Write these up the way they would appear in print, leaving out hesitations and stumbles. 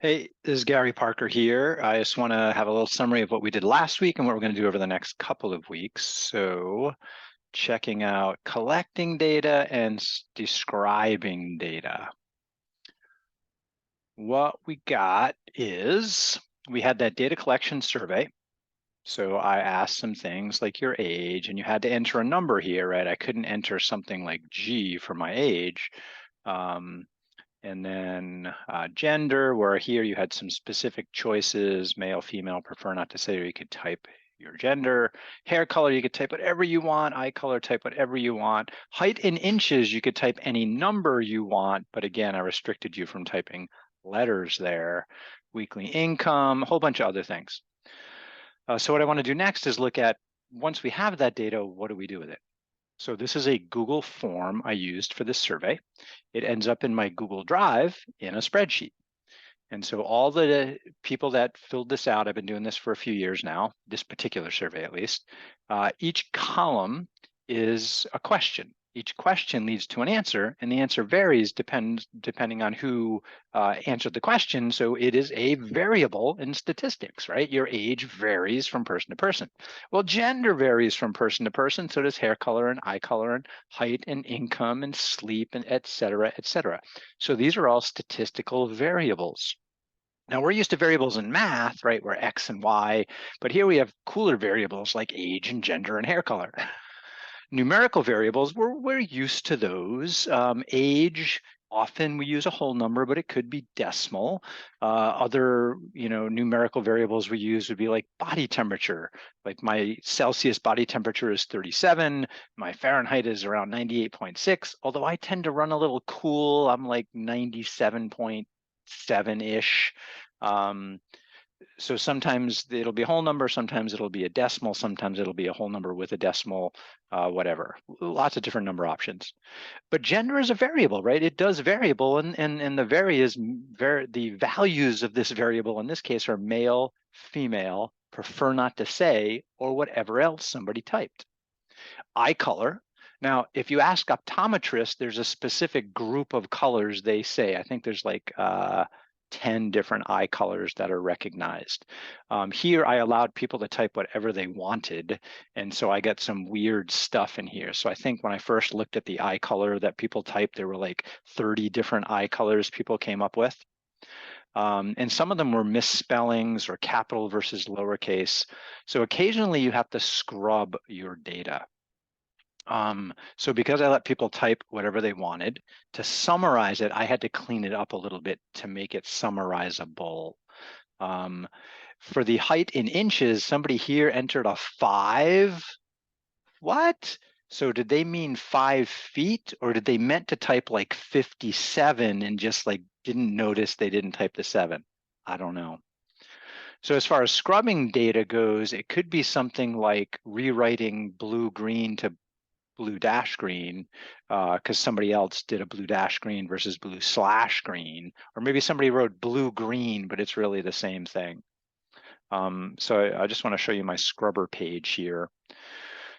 Hey, this is Gary Parker here. I just want to have a little summary of what we did last week and what we're going to do over the next couple of weeks. So, checking out collecting data and describing data. What we got is we had that data collection survey. So I asked some things like your age, and you had to enter a number here, right? I couldn't enter something like G for my age. And then gender, where here you had some specific choices, male, female, prefer not to say, or you could type your gender. Hair color, you could type whatever you want. Eye color, type whatever you want. Height in inches, you could type any number you want. But again, I restricted you from typing letters there. Weekly income, a whole bunch of other things. So what I want to do next is look at, once we have that data, what do we do with it? So this is a Google form I used for this survey. It ends up in my Google Drive in a spreadsheet. And so all the people that filled this out, I've been doing this for a few years now, this particular survey at least, each column is a question. Each question leads to an answer, and the answer varies depending on who answered the question. So it is a variable in statistics, right? Your age varies from person to person. Well, gender varies from person to person. So does hair color and eye color and height and income and sleep and et cetera, et cetera. So these are all statistical variables. Now we're used to variables in math, right? We're X and Y, but here we have cooler variables like age and gender and hair color. Numerical variables, we're used to those. Age, often we use a whole number, but it could be decimal. Other, numerical variables we use would be like body temperature. Like my Celsius body temperature is 37. My Fahrenheit is around 98.6. Although I tend to run a little cool, I'm like 97.7-ish. So sometimes it'll be a whole number, sometimes it'll be a decimal, sometimes it'll be a whole number with a decimal, whatever. Lots of different number options. But gender is a variable, right? It does variable, and the values of this variable in this case are male, female, prefer not to say, or whatever else somebody typed. Eye color. Now, if you ask optometrists, there's a specific group of colors they say. I think there's like 10 different eye colors that are recognized. Here, I allowed people to type whatever they wanted, and so I got some weird stuff in here. So I think when I first looked at the eye color that people typed, there were like 30 different eye colors people came up with. And some of them were misspellings or capital versus lowercase. So occasionally you have to scrub your data. So because I let people type whatever they wanted, to summarize it, I had to clean it up a little bit to make it summarizable. For the height in inches, somebody here entered a 5. What? So did they mean 5 feet, or did they meant to type like 57 and just like didn't notice they didn't type the 7? I don't know. So as far as scrubbing data goes, it could be something like rewriting blue-green to blue dash green because somebody else did a blue dash green versus blue slash green, or maybe somebody wrote blue green, but it's really the same thing. So I just want to show you my scrubber page here.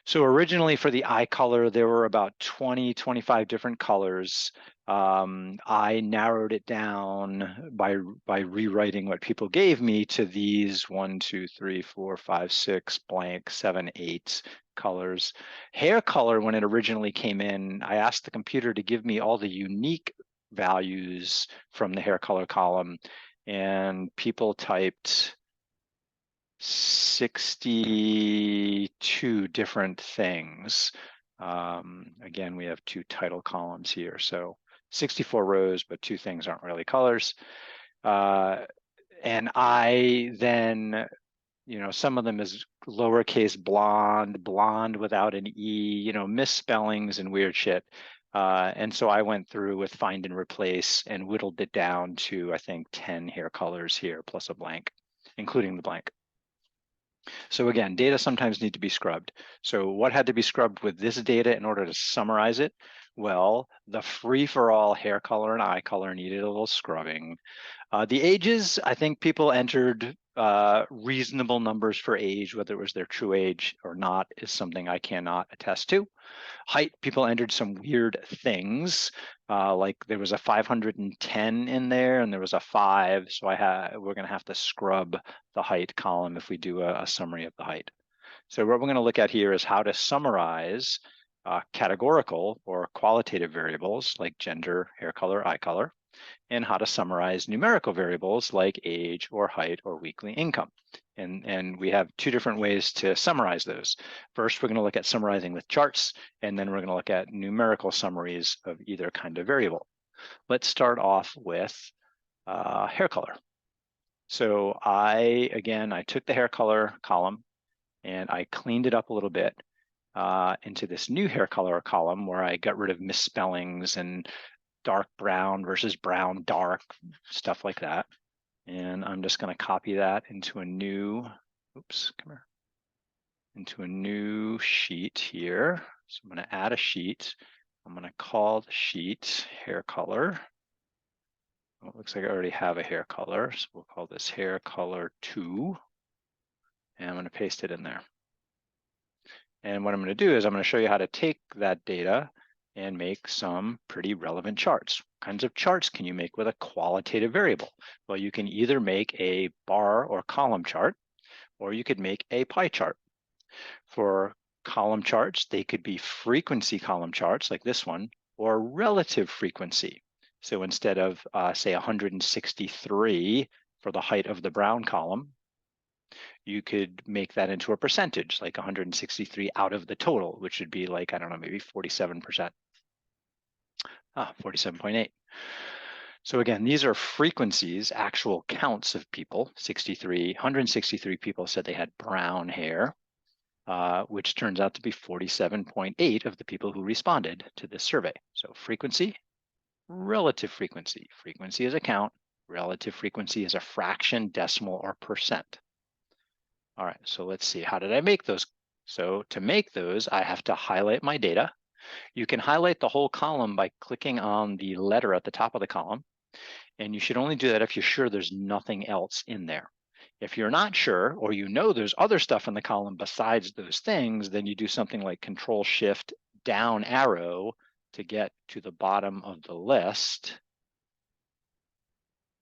So originally for the eye color, there were about 20, 25 different colors. I narrowed it down by rewriting what people gave me to these 1, 2, 3, 4, 5, 6, blank, 7, 8 colors. Hair color, when it originally came in, I asked the computer to give me all the unique values from the hair color column, and people typed 62 different things. Again, we have 2 title columns here, so 64 rows, but 2 things aren't really colors. And I then, some of them is lowercase blonde without an E, misspellings and weird shit. And so I went through with find and replace and whittled it down to, I think, 10 hair colors here plus a blank, including the blank. So again, data sometimes need to be scrubbed. So what had to be scrubbed with this data in order to summarize it? Well, the free-for-all hair color and eye color needed a little scrubbing. The ages, I think people entered reasonable numbers for age, whether it was their true age or not, is something I cannot attest to. Height, people entered some weird things, like there was a 510 in there and there was a 5, so we're going to have to scrub the height column if we do a summary of the height. So what we're going to look at here is how to summarize categorical or qualitative variables like gender, hair color, eye color, and how to summarize numerical variables like age or height or weekly income. And we have two different ways to summarize those. First, we're going to look at summarizing with charts, and then we're going to look at numerical summaries of either kind of variable. Let's start off with hair color. So I took the hair color column and I cleaned it up a little bit into this new hair color column where I got rid of misspellings and dark brown versus brown dark, stuff like that. And I'm just going to copy that into a new, into a new sheet here. So I'm going to add a sheet. I'm going to call the sheet hair color. Well, it looks like I already have a hair color, so we'll call this hair color 2. And I'm going to paste it in there. And what I'm going to do is I'm going to show you how to take that data and make some pretty relevant charts. What kinds of charts can you make with a qualitative variable? Well, you can either make a bar or column chart, or you could make a pie chart. For column charts, they could be frequency column charts like this one, or relative frequency. So instead of, say, 163 for the height of the brown column, you could make that into a percentage, like 163 out of the total, which would be like, I don't know, maybe 47%. 47.8. So again, these are frequencies, actual counts of people. 163 people said they had brown hair, which turns out to be 47.8 of the people who responded to this survey. So frequency, relative frequency. Frequency is a count, relative frequency is a fraction, decimal, or percent. All right, so let's see, how did I make those? So to make those, I have to highlight my data. You can highlight the whole column by clicking on the letter at the top of the column. And you should only do that if you're sure there's nothing else in there. If you're not sure, or you know there's other stuff in the column besides those things, then you do something like Control-Shift down arrow to get to the bottom of the list.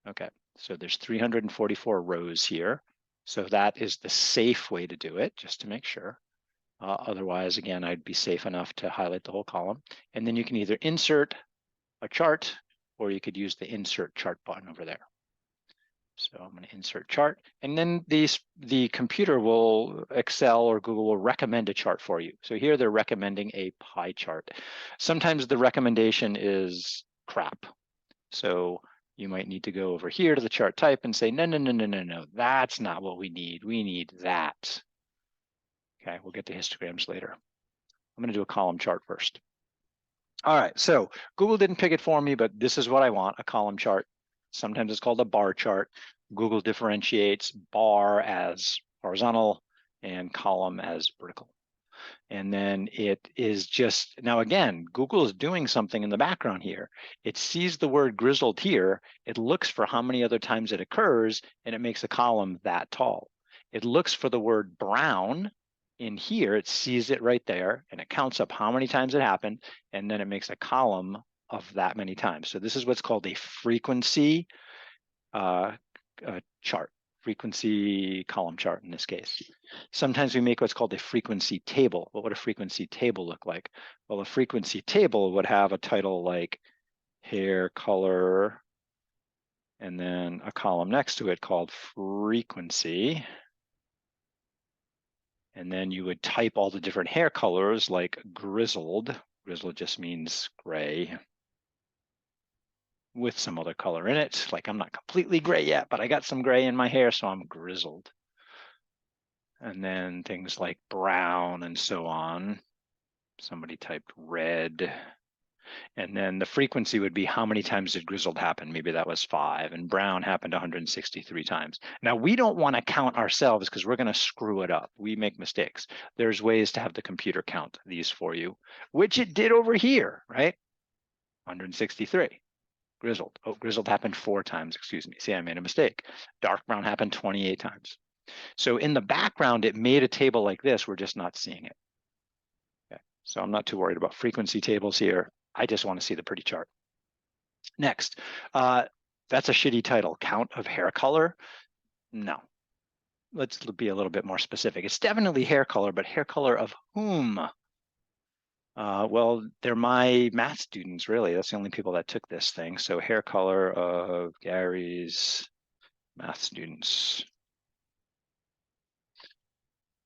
Okay, so there's 344 rows here. So that is the safe way to do it, just to make sure. Otherwise, again, I'd be safe enough to highlight the whole column. And then you can either insert a chart, or you could use the insert chart button over there. So I'm going to insert chart, and then the computer will, Excel or Google will recommend a chart for you. So here they're recommending a pie chart. Sometimes the recommendation is crap. So you might need to go over here to the chart type and say, no, that's not what we need. We need that. Okay, we'll get to histograms later. I'm going to do a column chart first. All right, so Google didn't pick it for me, but this is what I want, a column chart. Sometimes it's called a bar chart. Google differentiates bar as horizontal and column as vertical. And then it is just, now again, Google is doing something in the background here. It sees the word grizzled here, it looks for how many other times it occurs, and it makes a column that tall. It looks for the word brown in here, it sees it right there, and it counts up how many times it happened, and then it makes a column of that many times. So this is what's called a frequency chart, frequency column chart in this case. Sometimes we make what's called a frequency table. What would a frequency table look like? Well, a frequency table would have a title like hair color, and then a column next to it called frequency. And then you would type all the different hair colors like grizzled. Grizzled just means gray with some other color in it. Like I'm not completely gray yet, but I got some gray in my hair, so I'm grizzled. And then things like brown and so on. Somebody typed red. And then the frequency would be how many times did grizzled happen? Maybe that was 5, and brown happened 163 times. Now we don't want to count ourselves because we're going to screw it up. We make mistakes. There's ways to have the computer count these for you, which it did over here, right? 163. Grizzled. Oh, grizzled happened 4 times, excuse me. See, I made a mistake. Dark brown happened 28 times. So in the background, it made a table like this. We're just not seeing it. Okay. So I'm not too worried about frequency tables here. I just want to see the pretty chart. Next, that's a shitty title. Count of hair color? No. Let's be a little bit more specific. It's definitely hair color, but hair color of whom? Well, they're my math students, really. That's the only people that took this thing. So hair color of Gary's math students.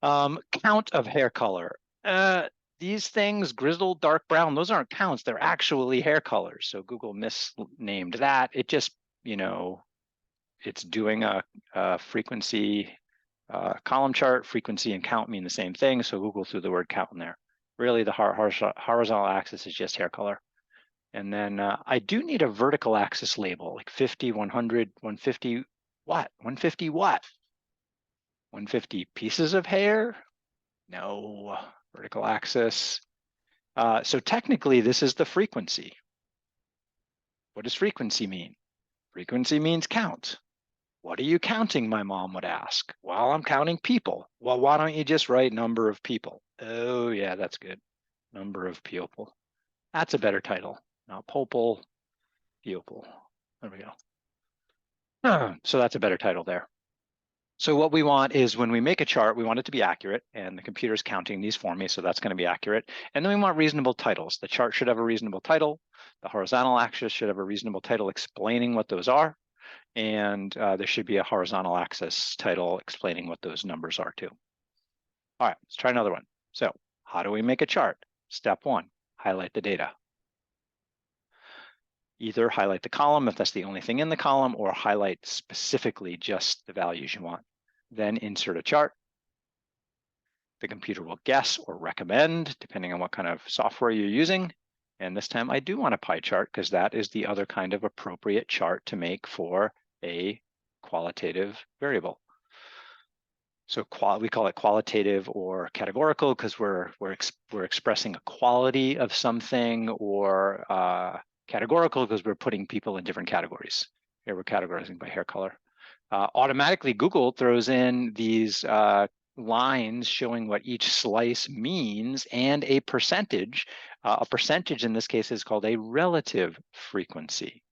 Count of hair color. These things, grizzled, dark brown, those aren't counts. They're actually hair colors. So Google misnamed that. It just, it's doing a frequency column chart. Frequency and count mean the same thing. So Google threw the word count in there. Really, the horizontal axis is just hair color. And then I do need a vertical axis label, like 50, 100, 150, what? 150 what? 150 pieces of hair? No, vertical axis. So technically, this is the frequency. What does frequency mean? Frequency means count. What are you counting, my mom would ask. Well, I'm counting people. Well, why don't you just write number of people? Oh, yeah, that's good. Number of people. That's a better title. Not popal, people. There we go. So that's a better title there. So what we want is when we make a chart, we want it to be accurate, and the computer's counting these for me, so that's going to be accurate. And then we want reasonable titles. The chart should have a reasonable title. The horizontal axis should have a reasonable title explaining what those are. And there should be a horizontal axis title explaining what those numbers are too. All right, let's try another one. So how do we make a chart? Step 1, highlight the data. Either highlight the column if that's the only thing in the column, or highlight specifically just the values you want. Then insert a chart. The computer will guess or recommend, depending on what kind of software you're using. And this time I do want a pie chart because that is the other kind of appropriate chart to make for a qualitative variable. So we call it qualitative or categorical because we're expressing a quality of something, or categorical because we're putting people in different categories. Here we're categorizing by hair color. Automatically, Google throws in these lines showing what each slice means and a percentage. A percentage in this case is called a relative frequency.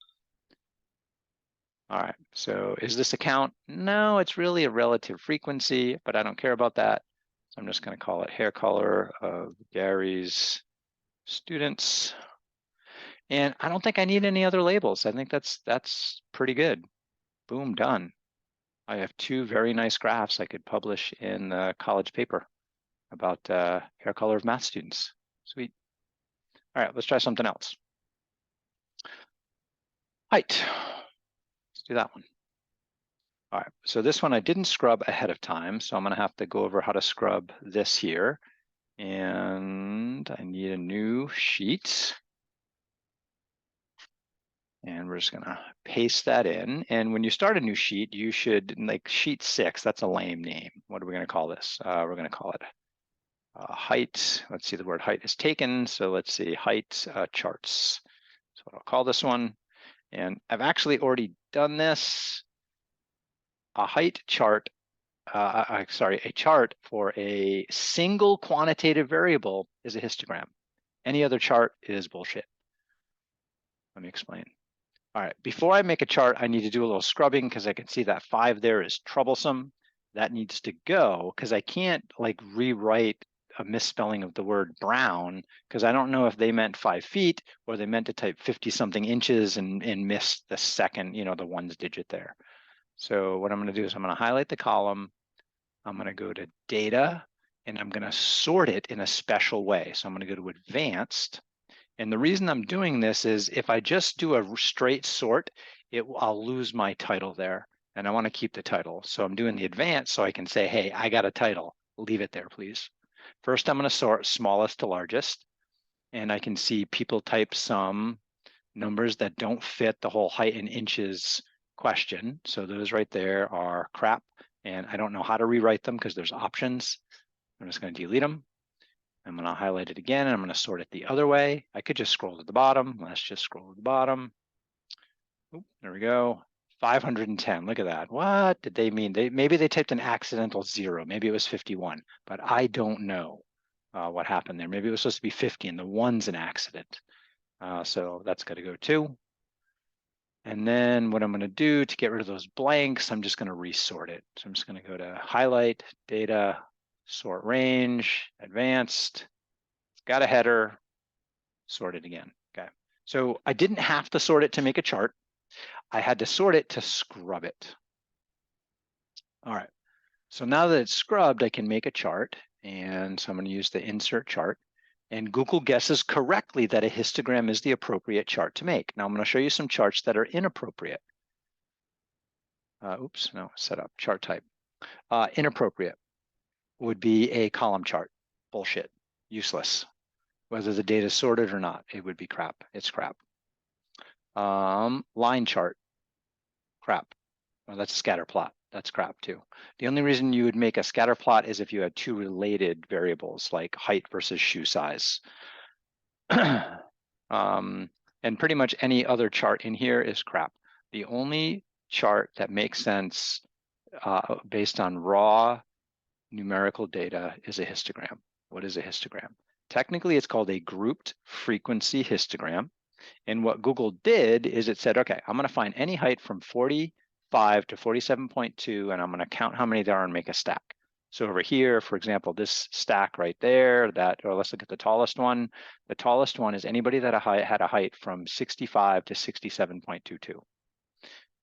All right, so is this a count? No, it's really a relative frequency, but I don't care about that. So I'm just going to call it hair color of Gary's students. And I don't think I need any other labels. I think that's pretty good. Boom, done. I have 2 very nice graphs I could publish in the college paper about hair color of math students. Sweet. All right, let's try something else. Height. Let's do that one. All right, so this one I didn't scrub ahead of time, so I'm gonna have to go over how to scrub this here. And I need a new sheet. And we're just gonna paste that in. And when you start a new sheet, you should, like sheet 6, that's a lame name. What are we gonna call this? We're gonna call it height. Let's see, the word height is taken. So let's see, height charts. So I'll call this one. And I've actually already done this. A height chart, a chart for a single quantitative variable is a histogram. Any other chart is bullshit. Let me explain. All right, before I make a chart, I need to do a little scrubbing because I can see that 5 there is troublesome. That needs to go because I can't like rewrite a misspelling of the word brown because I don't know if they meant 5 feet or they meant to type 50 something inches and miss the second, the ones digit there. So what I'm going to do is I'm going to highlight the column. I'm going to go to data and I'm going to sort it in a special way. So I'm going to go to advanced. And the reason I'm doing this is if I just do a straight sort, I'll lose my title there. And I want to keep the title. So I'm doing the advanced so I can say, hey, I got a title. Leave it there, please. First, I'm going to sort smallest to largest. And I can see people type some numbers that don't fit the whole height in inches question. So those right there are crap. And I don't know how to rewrite them because there's options. I'm just going to delete them. I'm going to highlight it again, and I'm going to sort it the other way. I could just scroll to the bottom. Let's just scroll to the bottom. There we go. 510. Look at that. What did they mean? Maybe they typed an accidental 0. Maybe it was 51, but I don't know what happened there. Maybe it was supposed to be 50 and the 1's an accident. So that's got to go too. And then what I'm going to do to get rid of those blanks, I'm just going to resort it. So I'm just going to go to highlight, data, sort range, advanced. It's got a header, sort it again. Okay. So I didn't have to sort it to make a chart. I had to sort it to scrub it. All right. So now that it's scrubbed, I can make a chart. And so I'm going to use the insert chart. And Google guesses correctly that a histogram is the appropriate chart to make. Now I'm going to show you some charts that are inappropriate. Oops, no, set up chart type. Inappropriate would be a column chart. Bullshit, useless. Whether the data is sorted or not, it would be crap. It's crap. Line chart, crap. Well, that's a scatter plot. That's crap too. The only reason you would make a scatter plot is if you had two related variables like height versus shoe size. And pretty much any other chart in here is crap. The only chart that makes sense based on raw numerical data is a histogram. What is a histogram? Technically, it's called a grouped frequency histogram. And what Google did is it said, okay, I'm going to find any height from 45 to 47.2, and I'm going to count how many there are and make a stack. So over here, for example, this stack right there, or let's look at the tallest one. The tallest one is anybody that had a height from 65 to 67.22.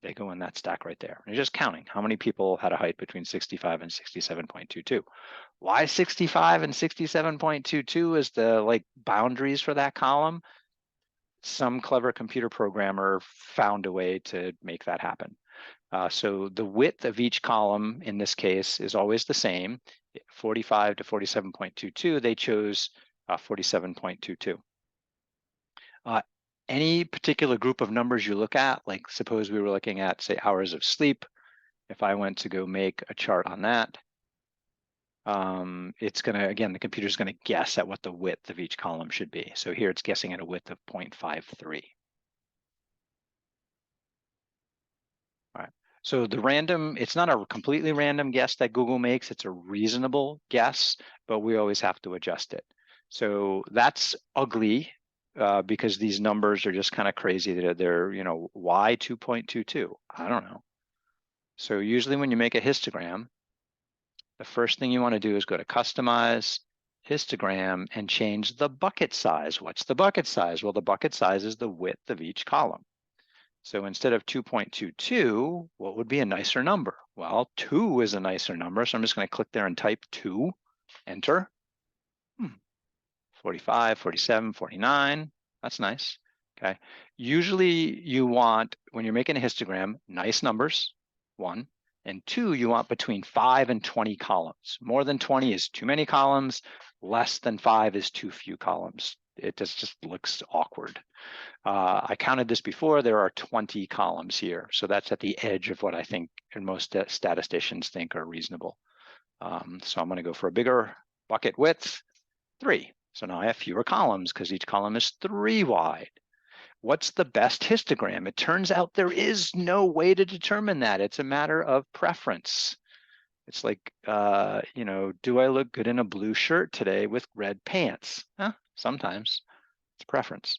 They go in that stack right there. And you're just counting how many people had a height between 65 and 67.22. Why 65 and 67.22 is the boundaries for that column? Some clever computer programmer found a way to make that happen. So the width of each column in this case is always the same, 45 to 47.22. They chose 47.22. Any particular group of numbers you look at, like suppose we were looking at, say, hours of sleep. If I went to go make a chart on that, it's going to, again, the computer's going to guess at what the width of each column should be. So here it's guessing at a width of 0.53. All right. So the random, it's not a completely random guess that Google makes. It's a reasonable guess, but we always have to adjust it. So that's ugly because these numbers are just kind of crazy. They're why 2.22? I don't know. So usually when you make a histogram, the first thing you want to do is go to Customize, Histogram, and change the bucket size. What's the bucket size? Well, the bucket size is the width of each column. So instead of 2.22, what would be a nicer number? Well, 2 is a nicer number, so I'm just going to click there and type 2, enter. 45, 47, 49, that's nice. Okay. Usually you want, when you're making a histogram, nice numbers, 1, and 2, you want between 5 and 20 columns. More than 20 is too many columns, less than 5 is too few columns. It just looks awkward. I counted this before, there are 20 columns here. So that's at the edge of what I think and most statisticians think are reasonable. So I'm gonna go for a bigger bucket width, 3. So now I have fewer columns because each column is 3 wide. What's the best histogram? It turns out there is no way to determine that. It's a matter of preference. It's like, do I look good in a blue shirt today with red pants? Sometimes. It's preference.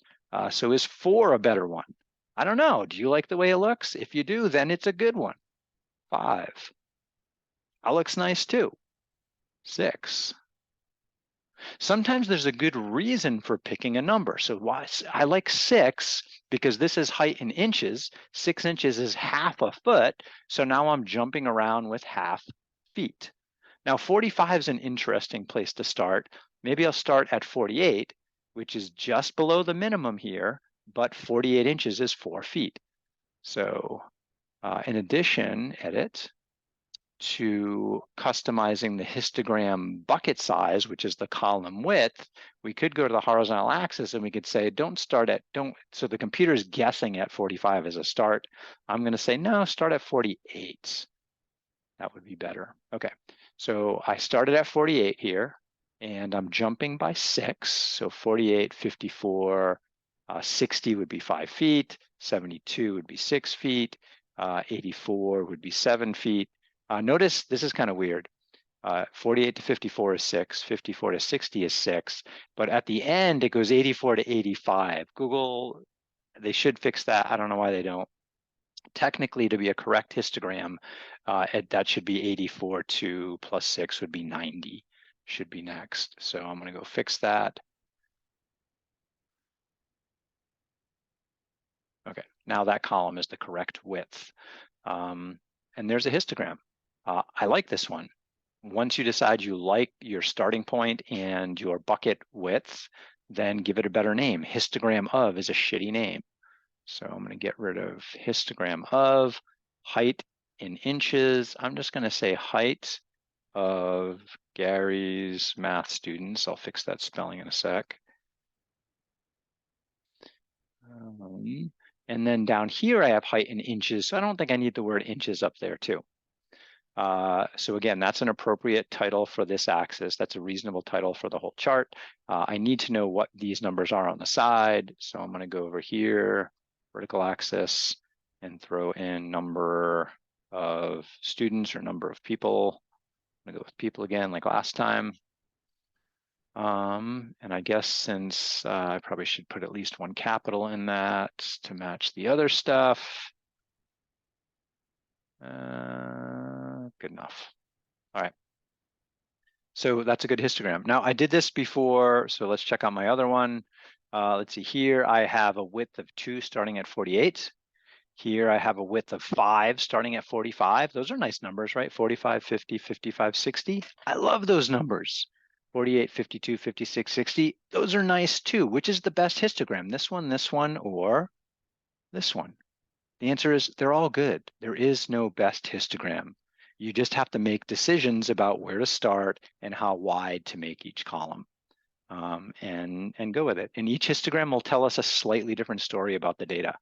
So is 4 a better one? I don't know. Do you like the way it looks? If you do, then it's a good one. 5. That looks nice too. 6. Sometimes there's a good reason for picking a number. So why I like 6 because this is height in inches. 6 inches is half a foot. So now I'm jumping around with half feet. Now 45 is an interesting place to start. Maybe I'll start at 48, which is just below the minimum here, but 48 inches is 4 feet. So in addition, edit, to customizing the histogram bucket size, which is the column width, we could go to the horizontal axis and we could say, so the computer's guessing at 45 as a start. I'm going to say, no, start at 48. That would be better. Okay, so I started at 48 here and I'm jumping by 6. So 48, 54, 60 would be 5 feet, 72 would be 6 feet, 84 would be 7 feet. Notice this is kind of weird. 48 to 54 is 6, 54 to 60 is 6, but at the end it goes 84 to 85. Google, they should fix that. I don't know why they don't. Technically, to be a correct histogram, that should be 84 to plus 6 would be 90, should be next. So I'm going to go fix that. Okay, now that column is the correct width. And there's a histogram. I like this one. Once you decide you like your starting point and your bucket width, then give it a better name. Histogram of is a shitty name. So I'm going to get rid of histogram of. Height in inches. I'm just going to say height of Gary's math students. I'll fix that spelling in a sec. And then down here, I have height in inches. So I don't think I need the word inches up there too. So again, that's an appropriate title for this axis. That's a reasonable title for the whole chart. I need to know what these numbers are on the side. So I'm going to go over here, vertical axis, and throw in number of students or number of people. I'm going to go with people again, like last time. And I guess since I probably should put at least one capital in that to match the other stuff. Good enough. All right. So that's a good histogram. Now I did this before, so let's check out my other one. Let's see here, I have a width of 2 starting at 48. Here I have a width of 5 starting at 45. Those are nice numbers, right? 45, 50, 55, 60. I love those numbers. 48, 52, 56, 60. Those are nice too. Which is the best histogram? This one, or this one? The answer is they're all good. There is no best histogram. You just have to make decisions about where to start and how wide to make each column, and go with it. And each histogram will tell us a slightly different story about the data.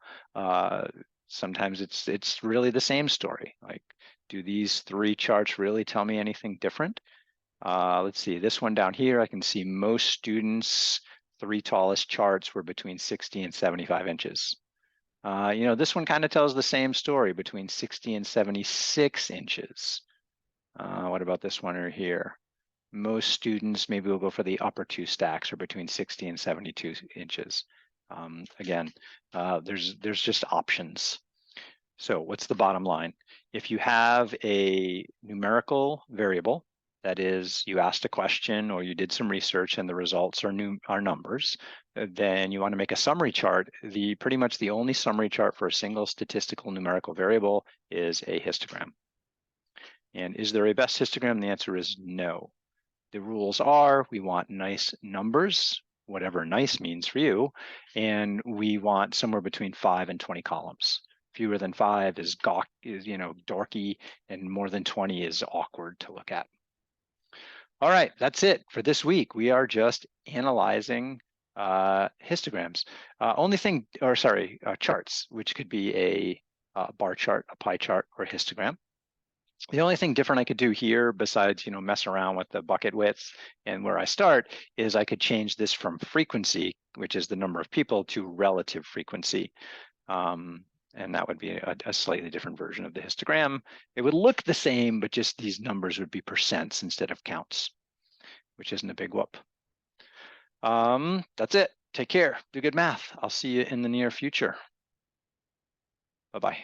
Sometimes it's really the same story. Like, do these 3 charts really tell me anything different? Let's see, this one down here, I can see most students' 3 tallest charts were between 60 and 75 inches. This one kind of tells the same story, between 60 and 76 inches. What about this one right here? Most students, maybe we'll go for the upper 2 stacks, are between 60 and 72 inches. Again, there's just options. So what's the bottom line? If you have a numerical variable, that is, you asked a question or you did some research and the results are numbers, then you want to make a summary chart. Pretty much the only summary chart for a single statistical numerical variable is a histogram. And is there a best histogram? The answer is no. The rules are, we want nice numbers, whatever nice means for you, and we want somewhere between 5 and 20 columns. Fewer than 5 is dorky, and more than 20 is awkward to look at. All right, that's it for this week. We are just analyzing histograms. Charts, which could be a bar chart, a pie chart, or a histogram. The only thing different I could do here, besides mess around with the bucket widths and where I start, is I could change this from frequency, which is the number of people, to relative frequency. And that would be a slightly different version of the histogram. It would look the same, but just these numbers would be percents instead of counts, which isn't a big whoop. That's it. Take care. Do good math. I'll see you in the near future. Bye-bye.